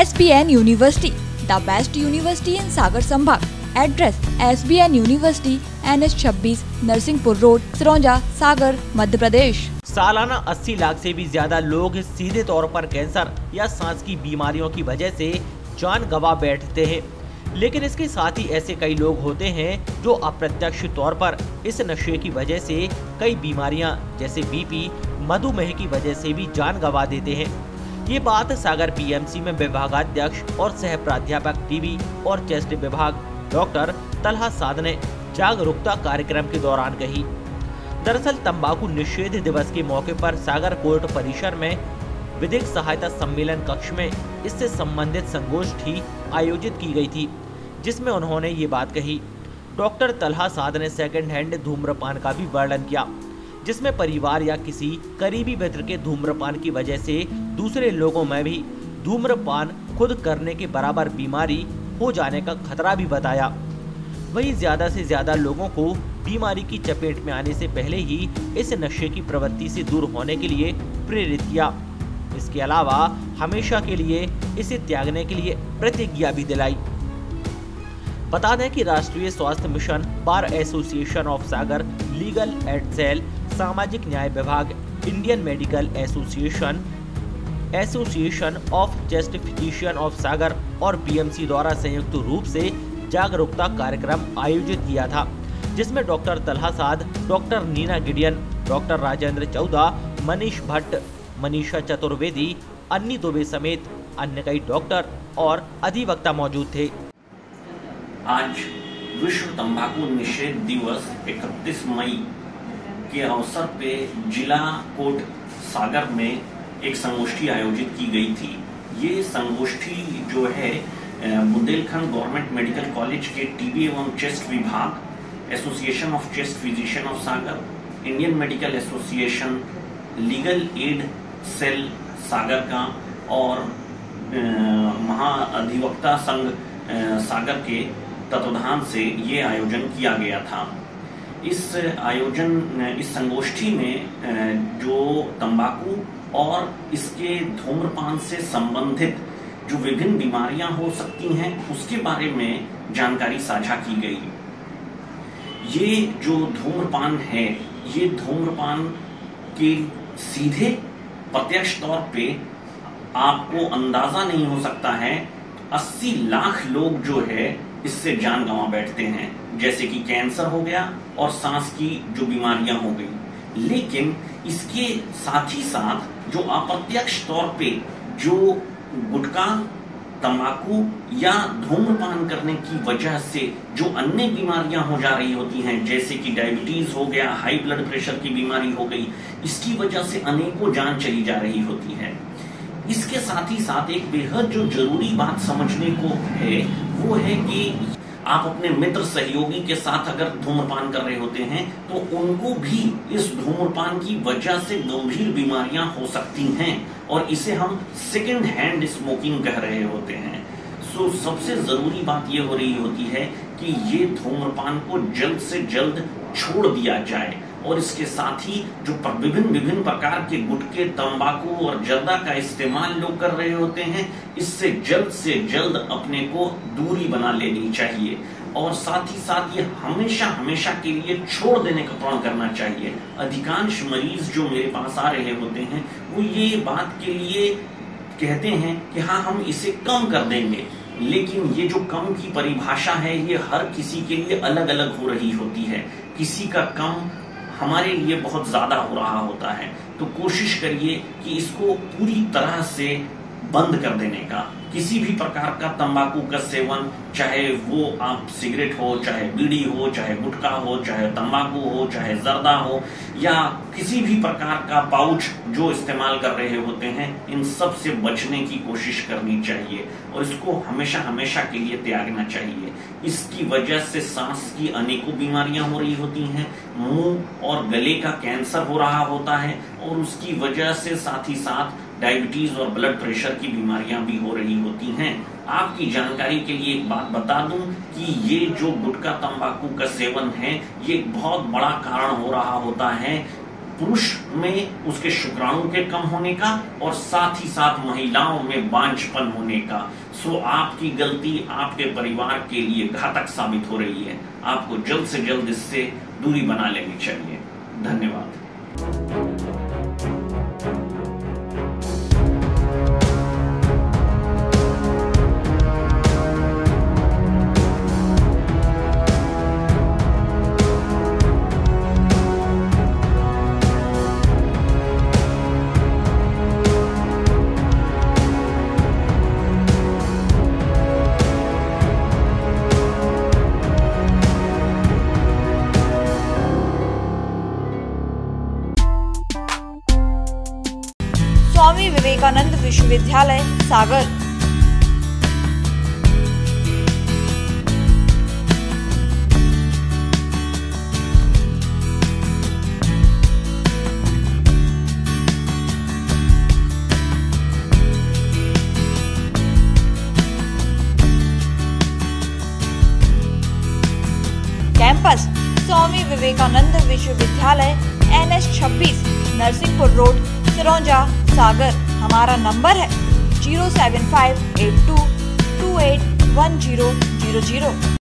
SBN University, the best university in Sagar Sambhag. Address: SBN University, NH26, Narsinghpur road, Siraunja, Sagar, Madhya Pradesh. सालाना 80 लाख से भी ज्यादा लोग सीधे तौर पर कैंसर या सांस की बीमारियों की वजह से जान गंवा बैठते हैं, लेकिन इसके साथ ही ऐसे कई लोग होते हैं जो अप्रत्यक्ष तौर पर इस नशे की वजह से कई बीमारियां जैसे बीपी, मधुमेह की वजह से भी जान गंवा देते हैं। ये बात सागर पीएमसी में विभागाध्यक्ष और सह प्राध्यापक टीबी और चेस्ट विभाग डॉक्टर तलहा साध ने जागरूकता कार्यक्रम के दौरान कही। दरअसल तंबाकू निषेध दिवस के मौके पर सागर कोर्ट परिसर में विधिक सहायता सम्मेलन कक्ष में इससे संबंधित संगोष्ठी आयोजित की गई थी, जिसमें उन्होंने ये बात कही। डॉक्टर तलहा साध ने सेकंड हैंड धूम्रपान का भी वर्णन किया, जिसमें परिवार या किसी करीबी मित्र के धूम्रपान की वजह से दूसरे लोगों में भी धूम्रपान खुद करने के बराबर बीमारी हो जाने का खतरा भी बताया। वहीं ज्यादा से ज्यादा लोगों को बीमारी की चपेट में आने से पहले ही इस नशे की प्रवृत्ति से दूर होने के लिए प्रेरित किया। इसके अलावा हमेशा के लिए इसे त्यागने के लिए प्रतिज्ञा भी दिलाई। बता दें कि राष्ट्रीय स्वास्थ्य mission, bar association of Sagar, legal aid cell, सामाजिक न्याय विभाग, Indian medical association, association of chest physician of Sagar और पीएमसी द्वारा संयुक्त रूप से जागरूकता कार्यक्रम आयोजित किया था, जिसमें doctor Talha Saadh, doctor Neena Gideon, doctor Rajendra Chauda, Manish Bhatt, Manisha Chaturvedi, अन्नी दुबे समेत अन्य कई डॉक्टर और अधिवक्ता मौजूद थे। आज विश्व तंबाकू निषेध दिवस 31 मई के अवसर पे जिला कोर्ट सागर में एक संगोष्ठी आयोजित की गई थी। ये संगोष्ठी जो है बुंदेलखंड गवर्नमेंट मेडिकल कॉलेज के टीबी एवं चेस्ट विभाग, association of chest physician of Sagar, Indian medical association, legal aid cell Sagar का और महाअधिवक्ता संघ सागर के तत्वाधान से ये आयोजन किया गया था। इस संगोष्ठी में जो तंबाकू और इसके धूम्रपान से संबंधित जो विभिन्न बीमारियां हो सकती हैं उसके बारे में जानकारी साझा की गई। ये जो धूम्रपान है, ये धूम्रपान के सीधे प्रत्यक्ष तौर पे आपको अंदाजा नहीं हो सकता है। 80 लाख लोग जो है इससे जान गंवा बैठते हैं, जैसे कि कैंसर हो गया और सांस की जो बीमारियां हो गई। लेकिन इसके साथ ही साथ जो अप्रत्यक्ष तौर पे जो गुटखा, तंबाकू या धूम्रपान करने की वजह से जो अन्य बीमारियां हो जा रही होती हैं, जैसे कि डायबिटीज हो गया, हाई ब्लड प्रेशर की बीमारी हो गई, इसकी वजह से अनेकों जान चली जा रही होती है। इसके साथ ही साथ एक बेहद जो जरूरी बात समझने को है वो है कि आप अपने मित्र सहयोगी के साथ अगर धूम्रपान कर रहे होते हैं तो उनको भी इस धूम्रपान की वजह से गंभीर बीमारियां हो सकती हैं और इसे हम सेकंड हैंड स्मोकिंग कह रहे होते हैं। सो सबसे जरूरी बात यह हो रही होती है कि ये धूम्रपान को जल्द से जल्द छोड़ दिया जाए और इसके साथ ही जो विभिन्न प्रकार के गुटखे, तंबाकू और जर्दा का इस्तेमाल लोग कर रहे होते हैं, इससे जल्द से जल्द अपने को दूरी बना लेनी चाहिए और साथ ही साथ ये हमेशा के लिए छोड़ देने का प्रण करना चाहिए। अधिकांश मरीज जो मेरे पास आ रहे होते हैं वो ये बात के लिए कहते हैं कि हाँ हम इसे कम कर देंगे, लेकिन ये जो कम की परिभाषा है ये हर किसी के लिए अलग अलग हो रही होती है। किसी का कम हमारे लिए बहुत ज्यादा हो रहा होता है, तो कोशिश करिए कि इसको पूरी तरह से बंद कर देने का। किसी भी प्रकार का तंबाकू का सेवन, चाहे वो आप सिगरेट हो, चाहे बीड़ी हो, चाहे गुटखा हो, चाहे तंबाकू हो, चाहे जर्दा हो या किसी भी प्रकार का पाउच जो इस्तेमाल कर रहे होते हैं, इन सब से बचने की कोशिश करनी चाहिए और इसको हमेशा के लिए त्यागना चाहिए। इसकी वजह से सांस की अनेकों बीमारियां हो रही होती हैं, मुंह और गले का कैंसर हो रहा होता है और उसकी वजह से साथ ही साथ डायबिटीज और ब्लड प्रेशर की बीमारियां भी हो रही होती हैं। आपकी जानकारी के लिए एक बात बता दूं कि ये जो गुटखा, तंबाकू का सेवन है, ये एक बहुत बड़ा कारण हो रहा होता है पुरुष में उसके शुक्राणु के कम होने का और साथ ही साथ महिलाओं में बांझपन होने का। सो आपकी गलती आपके परिवार के लिए घातक साबित हो रही है। आपको जल्द से जल्द इससे दूरी बना लेनी चाहिए। धन्यवाद। स्वामी विवेकानंद विश्वविद्यालय सागर। कैंपस स्वामी विवेकानंद विश्वविद्यालय NH 26 नरसिंहपुर रोड सिरौंजा सागर। हमारा नंबर है 07582281000।